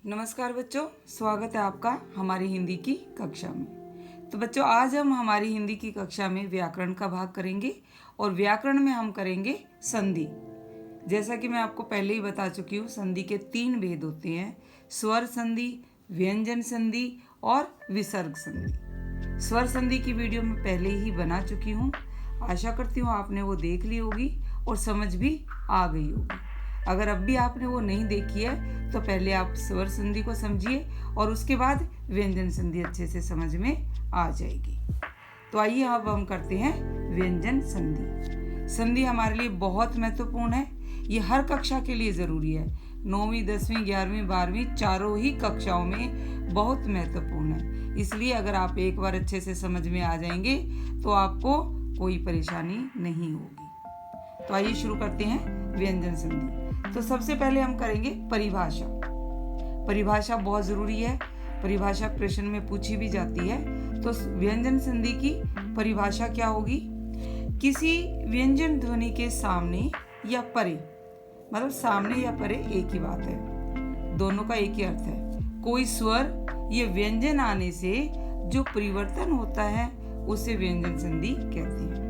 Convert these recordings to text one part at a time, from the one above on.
नमस्कार बच्चों, स्वागत है आपका हमारी हिंदी की कक्षा में। तो बच्चों, आज हम हमारी हिंदी की कक्षा में व्याकरण का भाग करेंगे और व्याकरण में हम करेंगे संधि। जैसा कि मैं आपको पहले ही बता चुकी हूँ, संधि के 3 भेद होते हैं: स्वर संधि, व्यंजन संधि और विसर्ग संधि। स्वर संधि की वीडियो मैं पहले ही बना चुकी हूँ। आशा करती हूँ आपने वो देख ली होगी और समझ भी आ गई होगी। अगर अब भी आपने वो नहीं देखी है तो पहले आप स्वर संधि को समझिए और उसके बाद व्यंजन संधि अच्छे से समझ में आ जाएगी। तो आइए अब हम करते हैं व्यंजन संधि। संधि हमारे लिए बहुत महत्वपूर्ण है। ये हर कक्षा के लिए ज़रूरी है। 9वीं, 10वीं, 11वीं, 12वीं चारों ही कक्षाओं में बहुत महत्वपूर्ण है। इसलिए अगर आप एक बार अच्छे से समझ में आ जाएंगे तो आपको कोई परेशानी नहीं होगी। तो आइए शुरू करते हैं व्यंजन संधि। तो सबसे पहले हम करेंगे परिभाषा। परिभाषा बहुत ज़रूरी है। परिभाषा प्रश्न में पूछी भी जाती है। तो व्यंजन संधि की परिभाषा क्या होगी? किसी व्यंजन ध्वनि के सामने या परे, मतलब सामने या परे एक ही बात है, दोनों का एक ही अर्थ है। कोई स्वर या व्यंजन आने से जो परिवर्तन होता है उसे व्यंजन संधि कहते हैं।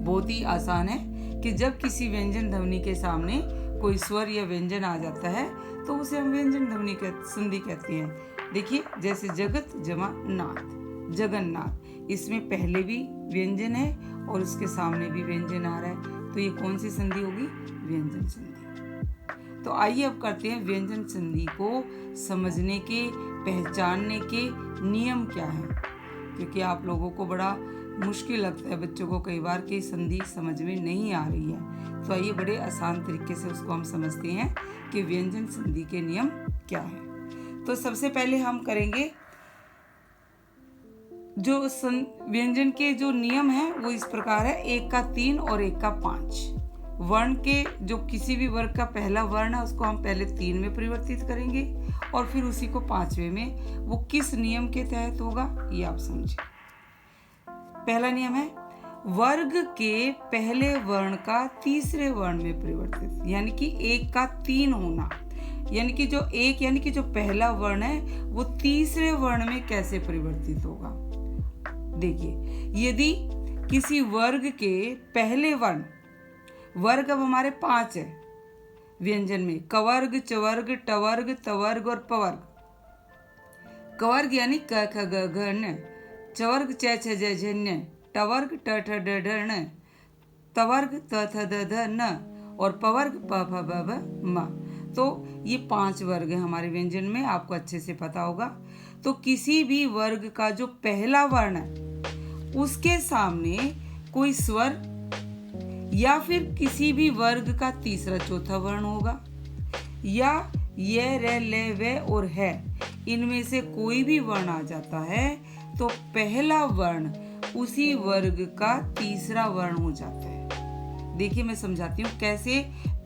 बहुत ही आसान है कि जब किसी व्यंजन ध्वनि के सामने कोई स्वर या व्यंजन आ जाता है तो उसे हम व्यंजन ध्वनि संधि कहते हैं। देखिए, जैसे जगत जमा नाथ, जगन्नाथ, इसमें पहले भी व्यंजन है और उसके सामने भी व्यंजन आ रहा है, तो ये कौन सी संधि होगी? व्यंजन संधि। तो आइए अब करते हैं व्यंजन संधि को समझने के, पहचानने के नियम क्या हैं, क्योंकि आप लोगों को बड़ा मुश्किल लगता है, बच्चों को कई बार कि संधि समझ में नहीं आ रही है। तो आइए बड़े आसान तरीके से उसको हम समझते हैं कि व्यंजन संधि के नियम क्या है। तो सबसे पहले हम करेंगे जो व्यंजन के जो नियम हैं वो इस प्रकार है: 1 का 3 और 1 का 5। वर्ण के जो किसी भी वर्ग का पहला वर्ण है उसको हम पहले 3 में परिवर्तित करेंगे और फिर उसी को 5वें में। वो किस नियम के तहत होगा ये आप समझिए। पहला नियम है वर्ग के पहले वर्ण का तीसरे वर्ण में परिवर्तित, यानी कि 1 का 3 होना, यानी कि जो 1 यानी कि जो पहला वर्ण है वो तीसरे वर्ण में कैसे परिवर्तित होगा। देखिए, यदि किसी वर्ग के पहले वर्ण, वर्ग अब हमारे 5 है व्यंजन में: कवर्ग, चवर्ग, टवर्ग, तवर्ग और पवर्ग। कवर्ग यानी क ख ग घ न, चवर्ग च छ ज झ न, टवर्ग ट ठ ड ढ ण, तवर्ग त थ द ध न और पवर्ग प फ ब भ म। तो ये 5 वर्ग है हमारे व्यंजन में, आपको अच्छे से पता होगा। तो किसी भी वर्ग का जो पहला वर्ण है उसके सामने कोई स्वर या फिर किसी भी वर्ग का तीसरा चौथा वर्ण होगा, या ये रे ले वे और है, इनमें से कोई भी वर्ण आ जाता है तो पहला वर्ण उसी वर्ग का तीसरा वर्ण हो जाता है। देखिए, मैं समझाती हूँ कैसे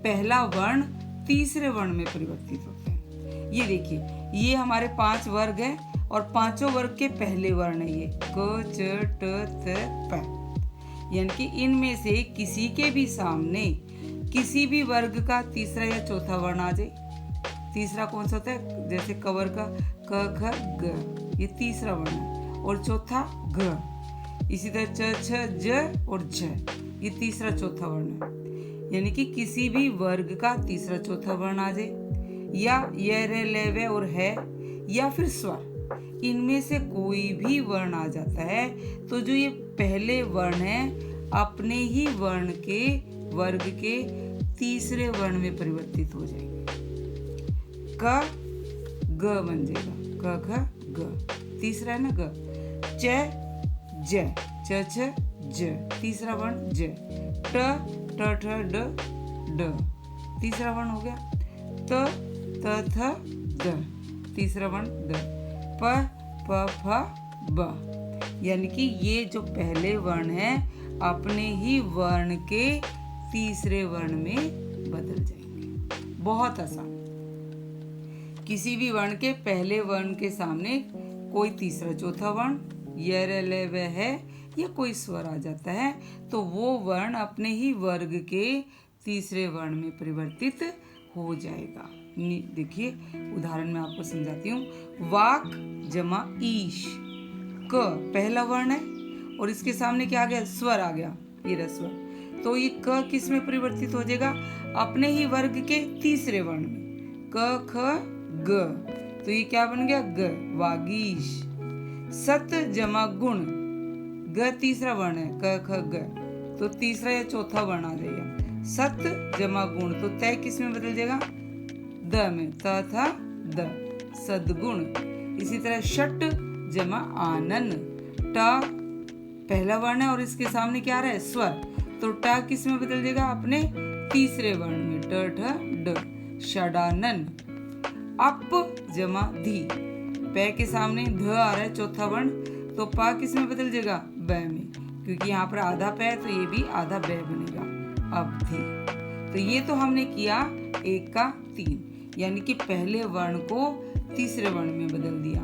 पहला वर्ण तीसरे वर्ण में परिवर्तित होता है। ये देखिए, ये हमारे 5 वर्ग है और पांचों वर्ग के पहले वर्ण है ये क च ट थ प, यानी कि इनमें से किसी के भी सामने किसी भी वर्ग का तीसरा या चौथा वर्ण आ जाए। तीसरा कौन सा होता है? जैसे कवर का क ख ग, ये तीसरा वर्ण है, और चौथा घ। इसी तरह च छ ज और झ, ये तीसरा चौथा वर्ण है, यानी कि किसी भी वर्ग का तीसरा चौथा वर्ण आ जाए, या ये रे ले वे और है, या फिर स्वर, इनमें से कोई भी वर्ण आ जाता है तो जो ये पहले वर्ण है अपने ही वर्ण के वर्ग के तीसरे वर्ण में परिवर्तित हो जाएंगे। क ग बन जाएगा, क ख ग, तीसरा है ना ग। च ज, च छ ज, तीसरा वर्ण ज। ट ट ठ ड ड, तीसरा वर्ण हो गया। त त थ द, तीसरा वर्ण द। प प फ ब, यानी कि ये जो पहले वर्ण है अपने ही वर्ण के तीसरे वर्ण में बदल जाएंगे। बहुत आसान। किसी भी वर्ण के पहले वर्ण के सामने कोई तीसरा चौथा वर्ण, य र ल व है, या कोई स्वर आ जाता है तो वो वर्ण अपने ही वर्ग के तीसरे वर्ण में परिवर्तित हो जाएगा। देखिए उदाहरण में आपको समझाती हूँ। वाक जमा ईश, क पहला वर्ण है और इसके सामने क्या आ गया, स्वर आ गया, ये रहा स्वर। तो ये क किस में परिवर्तित हो जाएगा, अपने ही वर्ग के तीसरे वर्ण में, क ख ग, तो ये क्या बन गया, ग, वागीश। सत जमा गुण, ग तीसरा वर्ण है, क ख ग, तो तीसरा या चौथा वर्ण आ जाएगा। सत जमा गुण, तो तय किस में बदल जाएगा, द में, त था द, सद्गुण। इसी तरह षट जमा आनन, ट पहला वर्ण है और इसके सामने क्या आ रहा है, स्वर, तो ट किस में बदल जाएगा, अपने तीसरे वर्ण में, ट ठ ड, षडानन। अप जमा धी, पै के सामने ध आ रहा है चौथा वर्ण, तो पा किस में बदल जाएगा, ब में, क्योंकि यहाँ पर आधा पै तो ये भी आधा ब बनेगा, अवधि। तो ये तो हमने किया 1 का 3, यानी कि पहले वर्ण को तीसरे वर्ण में बदल दिया।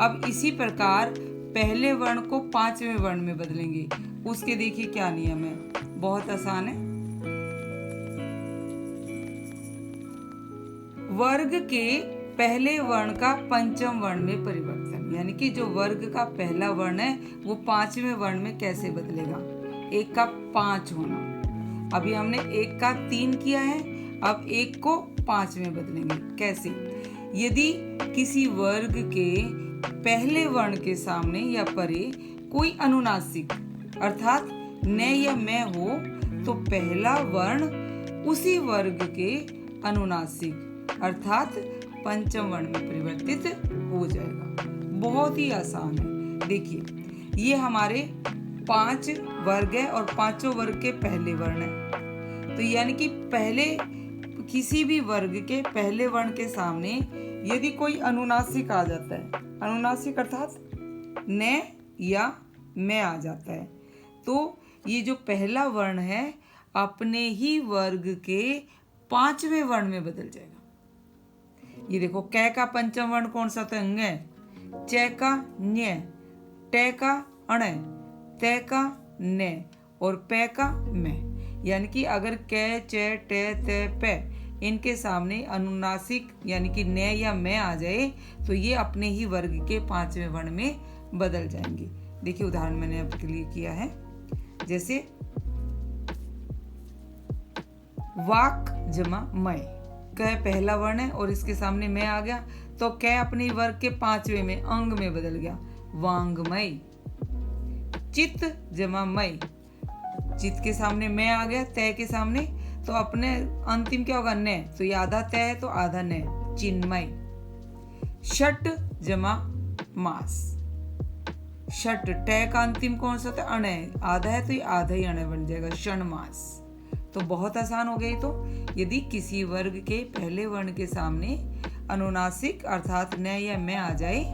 अब इसी प्रकार पहले वर्ण को 5वें वर्ण में बदलेंगे। उसके देखिए क्या नियम है, बहुत आसान है। वर्ग के पहले वर्ण का पंचम वर्ण में परिवर्तन, यानी कि जो वर्ग का पहला वर्ण है वो 5वें वर्ण में कैसे बदलेगा। 1 का 5 होना, अभी हमने 1 का 3 किया है, अब 1 को 5 में बदलेंगे। कैसे, यदि किसी वर्ग के पहले वर्ण के सामने या परे कोई अनुनासिक अर्थात न या मैं हो, तो पहला वर्ण उसी वर्ग के अनुनासिक अर्थात पंचम वर्ण में परिवर्तित हो जाएगा। बहुत ही आसान है। देखिए ये हमारे 5 वर्ग है और 5 वर्ग के पहले वर्ण है, तो यानी कि पहले किसी भी वर्ग के पहले वर्ण के सामने यदि कोई अनुनासिक आ जाता है, अनुनासिक अर्थात न या मैं आ जाता है, तो ये जो पहला वर्ण है अपने ही वर्ग के 5वें वर्ण में बदल जाएगा। ये देखो, कै का पंचम वर्ण कौन सा था, ङ, च का न्य, ट का अण, त का न और प का मैं। यानी कि अगर कै च ट त प इनके सामने अनुनासिक यानी कि न या मैं आ जाए तो ये अपने ही वर्ग के 5वें वर्ण में बदल जाएंगे। देखिए उदाहरण मैंने आपके लिए किया है, जैसे वाक जमा मय, क पहला वर्ण है और इसके सामने मैं आ गया, तो क अपने वर्ग के 5वें में अंग में बदल गया, वांगमय। चित जमा मय, चित के सामने मैं आ गया, तय के सामने, तो अपने अंतिम क्या होगा, न, तो ये आधा तय है तो आधा न, चिन्मय। षट जमा मास, षट ट का अंतिम कौन सा था, अण है, आधा है तो ये आधा ही अण बन जाएगा, क्षण मास। तो बहुत आसान हो गई। तो यदि किसी वर्ग के पहले वर्ण के सामने अनुनासिक अर्थात न या मैं आ जाए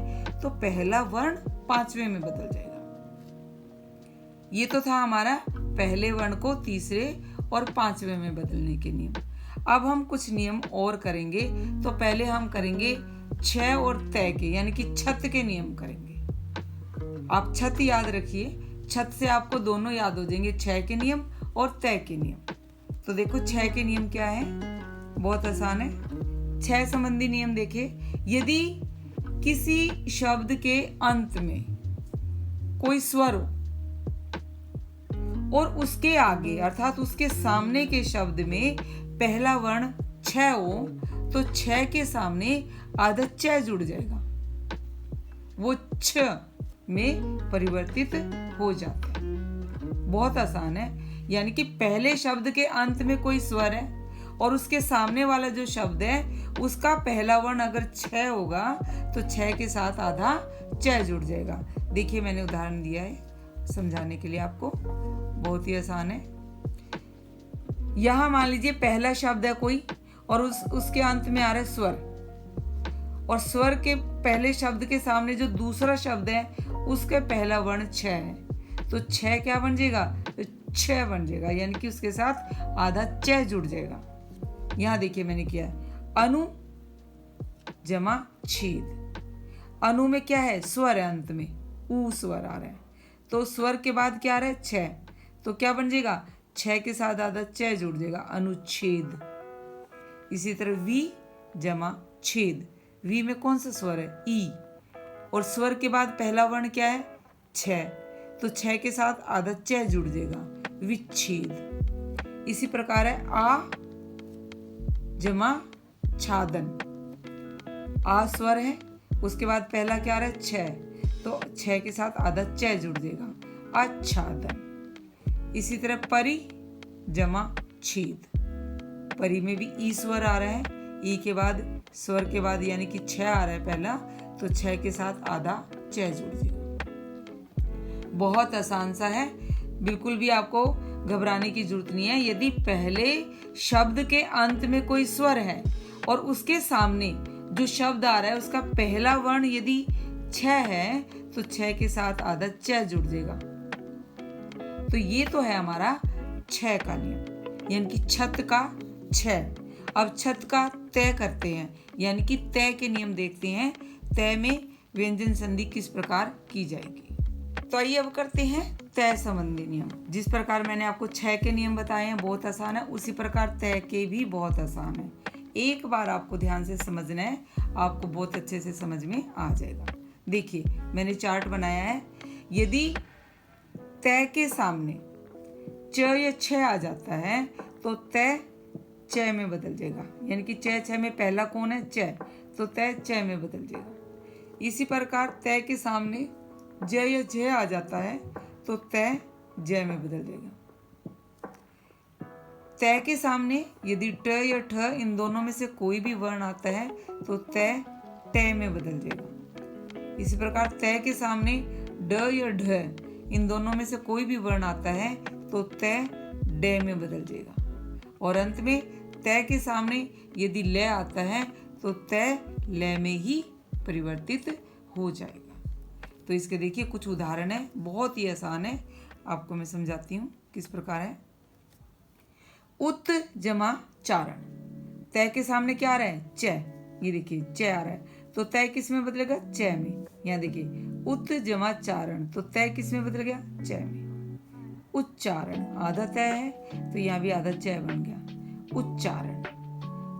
तो पहला वर्ण 5वें में बदल जाएगा। ये तो था हमारा पहले वर्ण को तीसरे और 5वें में बदलने के नियम। अब हम कुछ नियम और करेंगे। तो पहले हम करेंगे छ और तय के, यानी कि छत के नियम करेंगे। आप छत याद रखिए, छत से आपको दोनों याद हो जाएंगे, छ के नियम और तय के नियम। तो देखो छ के नियम क्या है, बहुत आसान है। छ संबंधी नियम देखिए, यदि किसी शब्द के अंत में कोई स्वर हो और उसके आगे अर्थात उसके सामने के शब्द में पहला वर्ण छ हो, तो छ के सामने आधा च जुड़ जाएगा, वो छ में परिवर्तित हो जाता है। बहुत आसान है। यानी कि पहले शब्द के अंत में कोई स्वर है और उसके सामने वाला जो शब्द है उसका पहला वर्ण अगर छ होगा तो छ के साथ आधा च जुड़ जाएगा। देखिए मैंने उदाहरण दिया है समझाने के लिए आपको, बहुत ही आसान है। यहां मान लीजिए पहला शब्द है कोई और उसके अंत में आ रहा है स्वर, और स्वर के पहले शब्द के सामने जो दूसरा शब्द है उसके पहला वर्ण छ है, तो छ क्या बन जाएगा, तो छ बन जाएगा, यानी कि उसके साथ आधा च जुड़ जाएगा। यहां देखिए मैंने किया अनु जमा छेद, अनु में क्या है, स्वर है, अंत में ऊ स्वर आ रहा है, तो स्वर के बाद क्या आ रहा है छ, तो क्या बन जाएगा, छ के साथ आधा च जुड़ जाएगा, अनुच्छेद। इसी तरह वी जमा छेद, वी में कौन सा स्वर है? ई, और स्वर के बाद पहला वर्ण क्या है? छ, तो छ के साथ आधा च जुड़ जाएगा, विच्छेद। इसी प्रकार है आ जमा छादन, आ स्वर है, उसके बाद पहला क्या रहा है? छ, तो छ के साथ आधा च जुड़ जाएगा, आच्छादन। इसी तरह परि जमा छेद, परि में भी ई स्वर आ रहा है, ई के बाद स्वर के बाद यानी कि छ आ रहा है पहला, तो छ के साथ आधा च जुड़ जाएगा। बहुत आसान सा है, बिल्कुल भी आपको घबराने की जरूरत नहीं है। यदि पहले शब्द के अंत में कोई स्वर है और उसके सामने जो शब्द आ रहा है उसका पहला वर्ण यदि छ है तो छ के साथ आधा च जुड़ जाएगा। तो ये तो है हमारा छ का नियम, यानी कि छत का छ। अब छत का तय करते हैं, यानी कि तय के नियम देखते हैं। तय में व्यंजन संधि किस प्रकार की जाएगी। तो आइए अब करते हैं तय संबंधी नियम। जिस प्रकार मैंने आपको छ के नियम बताए हैं बहुत आसान है, उसी प्रकार तय के भी बहुत आसान है। एक बार आपको ध्यान से समझना है, आपको बहुत अच्छे से समझ में आ जाएगा। देखिए मैंने चार्ट बनाया है। यदि तय के सामने च या छ आ जाता है तो तय च में बदल जाएगा, यानी कि च छ में पहला कौन है? च, तो तय च में बदल जाएगा। इसी प्रकार तय के सामने ज या झ आ जाता है तो तय ज में बदल जाएगा। तय के सामने यदि ट या ठ इन दोनों में से कोई भी वर्ण आता है तो तय ट में बदल जाएगा। इसी प्रकार तय के सामने ड या ढ इन दोनों में से कोई भी वर्ण आता है तो तय ड में बदल जाएगा। और अंत में तय के सामने यदि ल आता है तो तय ल में ही परिवर्तित हो जाएगा। तो इसके देखिए कुछ उदाहरण है, बहुत ही आसान है, आपको मैं समझाती हूँ किस प्रकार है। उत जमा चारण, तय के सामने क्या आ रहा है? च, ये देखिए च आ रहा है तो तय किस में बदलेगा? च में। यहाँ देखिए उत जमा चारण, तो तय किस में बदल गया? च में। उच्चारण, आधा तय है तो यहाँ भी आधा च बन गया, उच्चारण।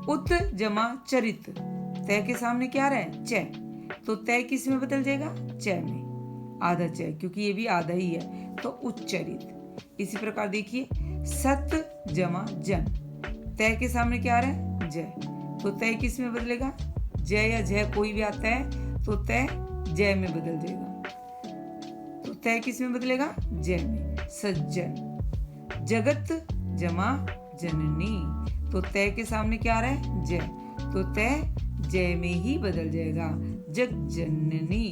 उत जमा चरित, तय के सामने क्या आ रहा है? च, तो तय किस में बदल जाएगा? च में, आधा च, क्योंकि ये भी आधा ही है तो उच्चरित। इसी प्रकार देखिए सत जमा जन, तय के सामने क्या आ रहा है? ज, तो तय किस में बदलेगा? ज या झ कोई भी आता है तो तय ज में बदल जाएगा। तो तय किस में बदलेगा? ज में, सज्जन। जगत जमा जननी, तो तय के सामने क्या आ रहा है? ज, तो तय ज में ही बदल जाएगा, जगजननी।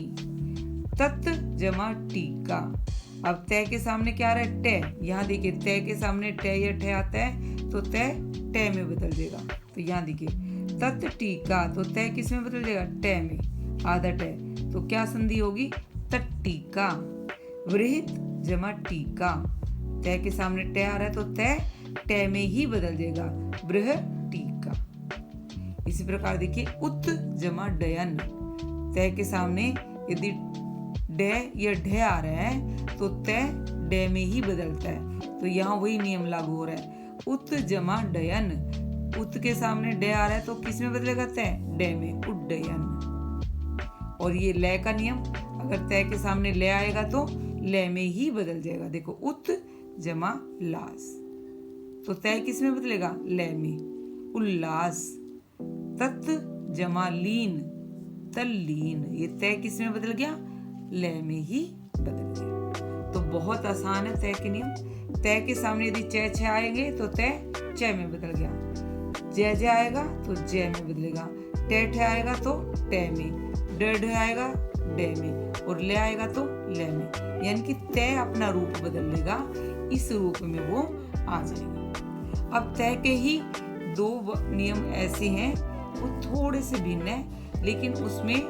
तत् जमा टीका, अब तय के सामने क्या आ रहा है? ट, यहाँ देखिए तय के सामने ट या ठ आता है तो तय ट में बदल जाएगा। तो यहाँ देखिए तत् टीका, तो तय किस में बदल जाएगा? ट में, आधा ट, तो क्या संधि होगी? तट्टीका। वृहित जमा टीका, तय के सामने ट आ रहा है तो तय ट में ही बदल जाएगा, बृहटीका। इसी प्रकार देखिए उत जमा डयन, तय के सामने यदि ड या ढ आ रहा है तो तय ड में ही बदलता है, तो यहाँ वही नियम लागू हो रहा है। उत जमा डयन, उत के सामने ड आ रहा है तो किस में बदलेगा? तय ड में, उड्डयन। और ये ल का नियम, अगर तय के सामने ल आएगा तो ल में ही बदल जाएगा। देखो उत जमा लास, तो तय किस में बदलेगा? ल में, उल्लास। तत् जमा लीन, तल्लीन, ये तय किस में बदल गया? ल में ही बदल गया। तो बहुत आसान है तय के नियम। तय के सामने यदि च छ आएंगे तो तय च में बदल गया, ज ज आएगा तो ज में बदलेगा, ट ठ आएगा तो ट में, ड ढ आएगा ड में, और ल आएगा तो ल में, यानी कि तय अपना रूप बदल लेगा, इस रूप में वो आ जाएगा। अब तय के ही दो नियम ऐसे हैं, वो थोड़े से भिन्न है, लेकिन उसमें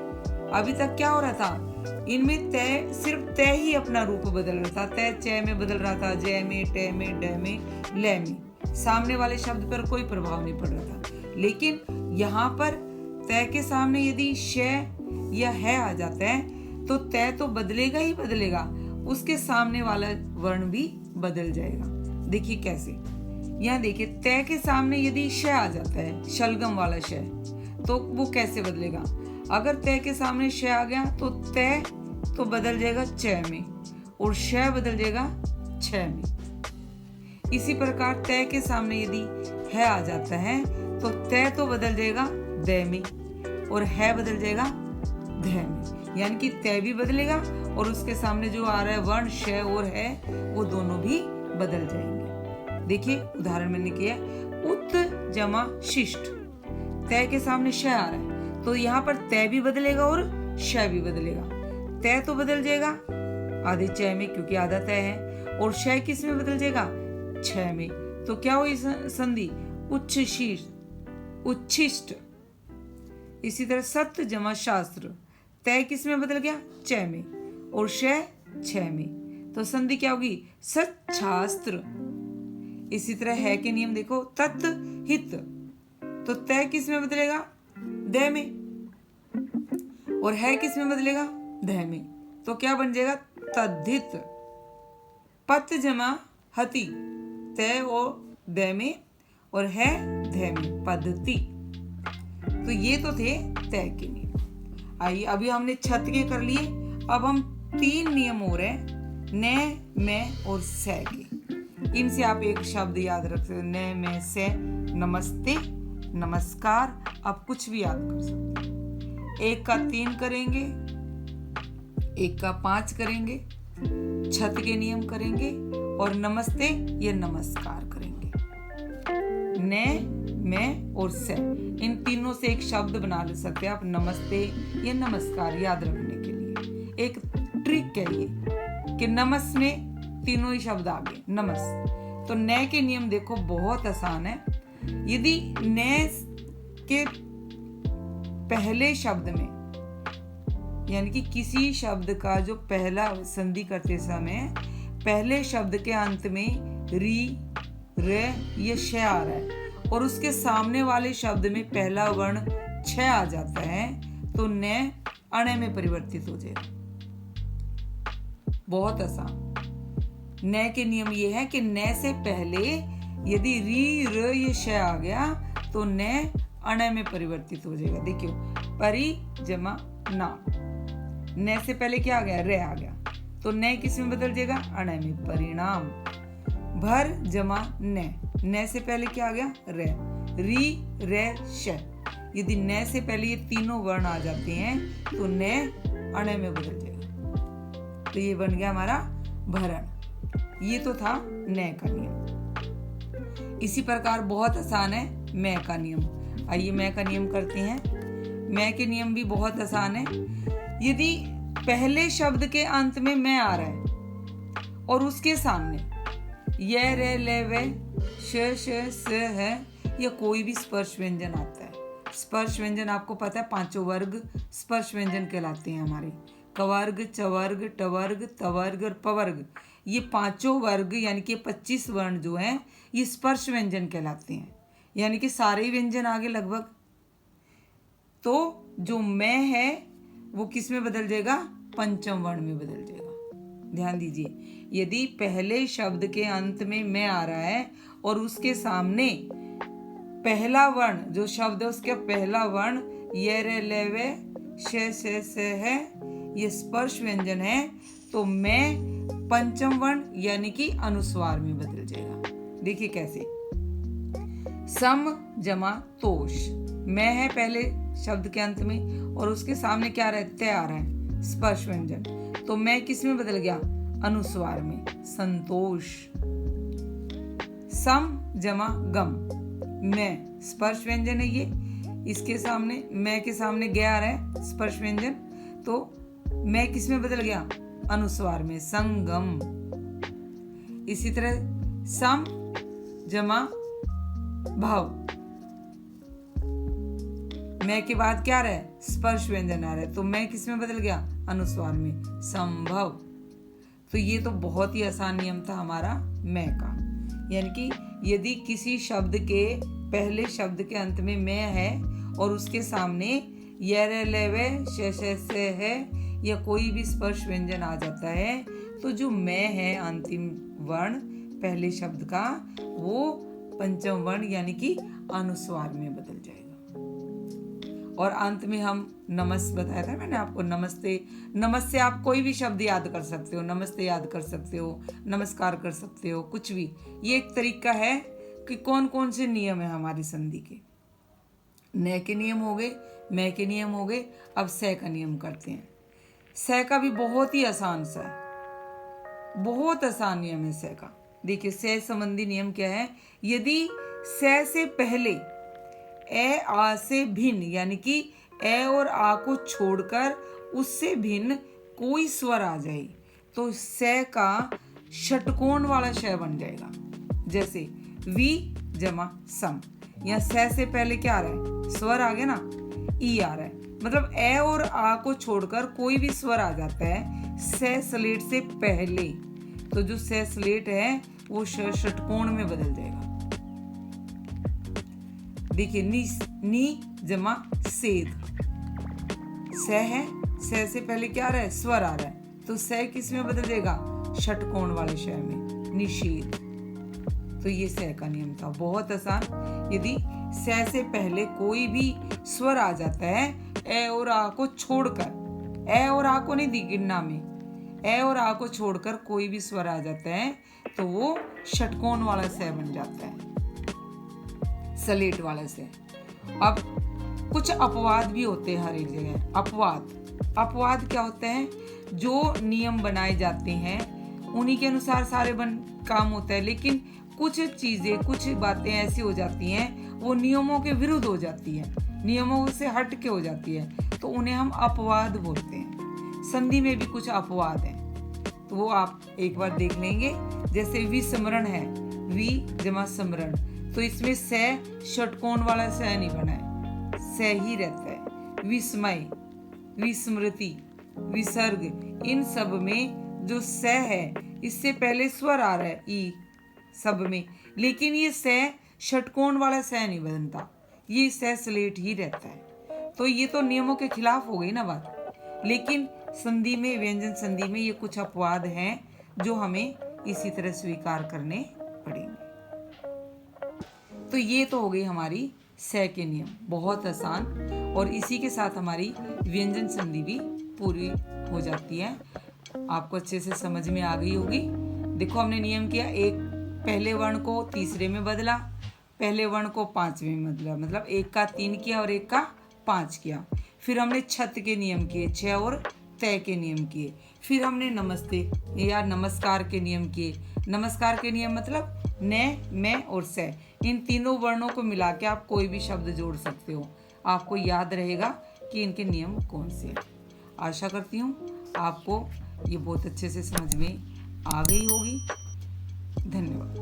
अभी तक क्या हो रहा था? इनमें तय सिर्फ तय ही अपना रूप बदल रहा था, तय च में बदल रहा था, ज में, ट में, ड में, ल में, सामने वाले शब्द पर कोई प्रभाव नहीं पड़ रहा था। लेकिन यहाँ पर तय के सामने यदि श या है आ जाता है तो तय तो बदलेगा ही बदलेगा, उसके सामने वाला वर्ण भी बदल जाएगा। देखिए कैसे, यहाँ देखिए तय के सामने यदि श आ जाता है, शलगम वाला श, तो वो कैसे बदलेगा? अगर तय के सामने श आ गया तो तय तो बदल जाएगा च में और श बदल जाएगा छ में। इसी प्रकार तय के सामने यदि है आ जाता है तो तय तो बदल जाएगा द में और है बदल जाएगा ध में, यानी कि तय भी बदलेगा और उसके सामने जो आ रहा है वर्ण श और है वो दोनों भी बदल जाएंगे। देखिए उदाहरण मैंने किया, उत जमा शिष्ट, तय के सामने श आ रहा है तो यहाँ पर तय भी बदलेगा और श भी बदलेगा। तय तो बदल जाएगा आधे च में क्योंकि आधा तय है, और श किस में बदल जाएगा? छ में। तो क्या हुई संधि? उच्छिष्ट। इसी तरह सत्य जमा शास्त्र, तय किस में बदल गया? च में और श छ में, तो संधि क्या होगी? सच्छास्त्र। इसी तरह है के नियम देखो, तत् हित, तो तय किस में बदलेगा? द में और है किस में बदलेगा? ध में, तो क्या बन जाएगा? तद्धित। पत जमा हति, तय और द में और है ध में, पद्धति। तो ये तो थे तय के नियम। आइए अभी हमने छत के कर लिए, अब हम 3 नियम और हैं, न, मैं और से के। इनसे आप एक शब्द याद रख सकते, न, मैं, से, नमस्ते, नमस्कार, आप कुछ भी याद कर सकते हैं। 1 का 3 करेंगे, 1 का 5 करेंगे, छत के नियम करेंगे और नमस्ते या नमस्कार करेंगे। न, मैं और से, इन तीनों से एक शब्द बना ले सकते हैं आप, नमस्ते या नमस्कार याद रखने के लिए। एक ट्रिक है ये कि नमस में तीनों ही शब्द आ गए, नमस। तो न के नियम देखो बहुत आसान है। यदि न के पहले शब्द में, यानी कि किसी शब्द का जो पहला संधि करते समय पहले शब्द के अंत में री, र या श आ रहा है और उसके सामने वाले शब्द में पहला वर्ण छ आ जाता है तो न अणे में परिवर्तित हो जाएगा। बहुत आसान। न के नियम ये है कि न से पहले यदि री, र या श आ गया तो न अणे में परिवर्तित हो जाएगा। देखियो, परि जमा नाम, न से पहले क्या आ गया? रे आ गया, तो न किस में बदल जाएगा? अणे में, परिणाम। भर जमा न से पहले क्या आ गया? रे, री, रे, श। यदि न से पहले ये तीनों वर्ण आ जाते हैं तो न अणे में बदल जाएगा, तो ये बन गया हमारा भरण। ये तो था न का नियम। इसी प्रकार बहुत आसान है मैं का नियम। आइए मैं का नियम करते हैं। मैं के नियम भी बहुत आसान है। यदि पहले शब्द के अंत में मैं आ रहा है और उसके सामने ये, रे, ले, वे, श, स है या कोई भी स्पर्श व्यंजन आता है। स्पर्श व्यंजन आपको पता है 5 वर्ग स्पर्श व्यंजन कहलाते हैं हमारे, कवर्ग, चवर्ग, टवर्ग, तवर्ग और पवर्ग। ये 5 वर्ग यानी कि 25 वर्ण जो हैं ये स्पर्श व्यंजन कहलाते हैं, यानी कि सारे व्यंजन आगे लगभग। तो जो मैं है वो किस में बदल जाएगा? पंचम वर्ण में बदल जाएगा। ध्यान दीजिए, यदि पहले शब्द के अंत में मैं आ रहा है और उसके सामने पहला वर्ण जो शब्द है उसका पहला वर्ण ये, रे, ले, वे, श है, ये स्पर्श व्यंजन है, तो मैं पंचम वर्ण यानी कि अनुस्वार में बदल जाएगा। देखिए कैसे, सम जमा तोष, मैं है पहले शब्द के अंत में और उसके सामने क्या रहते आ रहा है? स्पर्श व्यंजन, तो मैं किस में बदल गया? अनुस्वार में, संतोष। सम जमा गम, मैं स्पर्श व्यंजन है ये, इसके सामने मैं के सामने गया आ रहा है स्पर्श व्यंजन, तो मैं किस में बदल गया? अनुस्वार में, संगम। इसी तरह सम जमा भाव, मैं के बाद क्या आ रहा है? स्पर्श व्यंजन आ रहा है, तो मैं किस में बदल गया? अनुस्वार में, संभव। तो ये तो बहुत ही आसान नियम था हमारा मैं का, यानी कि यदि किसी शब्द के पहले शब्द के अंत में मैं है और उसके सामने ये, रे, ले, वे, श है या कोई भी स्पर्श व्यंजन आ जाता है तो जो मैं है अंतिम वर्ण पहले शब्द का वो पंचम वर्ण यानी कि अनुस्वार में बदल जाएगा। और अंत में हम नमस बताया था मैंने आपको, नमस्ते। नमस से आप कोई भी शब्द याद कर सकते हो, नमस्ते याद कर सकते हो, नमस्कार कर सकते हो, कुछ भी। ये एक तरीका है कि कौन कौन से नियम है हमारी संधि के। न के नियम हो गए, मैं के नियम हो गए, अब से का नियम करते हैं। से का भी बहुत ही आसान सा है, बहुत आसान नियम है से का। देखिए से संबंधी नियम क्या है। यदि से पहले ए आ से भिन्न यानी कि ए और आ को छोड़कर उससे भिन्न कोई स्वर आ जाए तो से का षटकोण वाला श बन जाएगा। जैसे वी जमा सम, यहाँ से पहले क्या आ रहा है, स्वर आ गया ना, ई आ रहा है। मतलब ए और आ को छोड़कर कोई भी स्वर आ जाता है से स्लेट से पहले, तो जो से स्लेट है वो षटकोण में बदल जाएगा। देखिए नी जमा सेद, से है, से पहले क्या आ रहा है, स्वर आ रहा है, तो से किस में बदल जाएगा, षटकोण वाले श में, निषेध। तो ये से का नियम था, बहुत आसान। यदि से पहले कोई भी स्वर आ जाता है ए और आ को छोड़कर, ए और आ को नहीं दी गिनना में, ए और आ को छोड़कर कोई भी स्वर आ जाता है तो वो षटकोण वाला से बन जाता है, स्लेट वाले से। अब कुछ अपवाद भी होते हैं हर एक जगह। अपवाद क्या होते हैं, जो नियम बनाए जाते हैं उन्हीं के अनुसार सारे काम होता है, लेकिन कुछ चीजें, कुछ बातें ऐसी हो जाती हैं वो नियमों के विरुद्ध हो जाती है, नियमों से हट के हो जाती है, तो उन्हें हम अपवाद बोलते हैं। संधि में भी कुछ अपवाद हैं, तो वो आप एक बार देख लेंगे। जैसे विस्मरण है, वी जमा स्मरण, तो इसमें से षटकोण वाला से नहीं बना है, से ही रहता है। विस्मय, विस्मृति, विसर्ग, इन सब में जो से है इससे पहले स्वर आ रहा है ई सब में, लेकिन ये से षटकोण वाला से नहीं बनता, ये से स्लेट ही रहता है। तो ये तो नियमों के खिलाफ हो गई ना बात, लेकिन संधि में, व्यंजन संधि में ये कुछ अपवाद हैं जो हमें इसी तरह स्वीकार करने पड़ेंगे। तो ये तो हो गई हमारी से के नियम, बहुत आसान, और इसी के साथ हमारी व्यंजन संधि भी पूरी हो जाती है। आपको अच्छे से समझ में आ गई होगी। देखो हमने नियम किया, एक पहले वर्ण को तीसरे में बदला, पहले वर्ण को पांचवें में बदला, मतलब एक का 3 किया और एक का 5 किया। फिर हमने छत के नियम किए, छ और तय के नियम किए। फिर हमने नमस्ते या नमस्कार के नियम किए। नमस्कार के नियम मतलब न, मैं और से, इन तीनों वर्णों को मिला के आप कोई भी शब्द जोड़ सकते हो, आपको याद रहेगा कि इनके नियम कौन से हैं। आशा करती हूँ आपको ये बहुत अच्छे से समझ में आ गई होगी। धन्यवाद।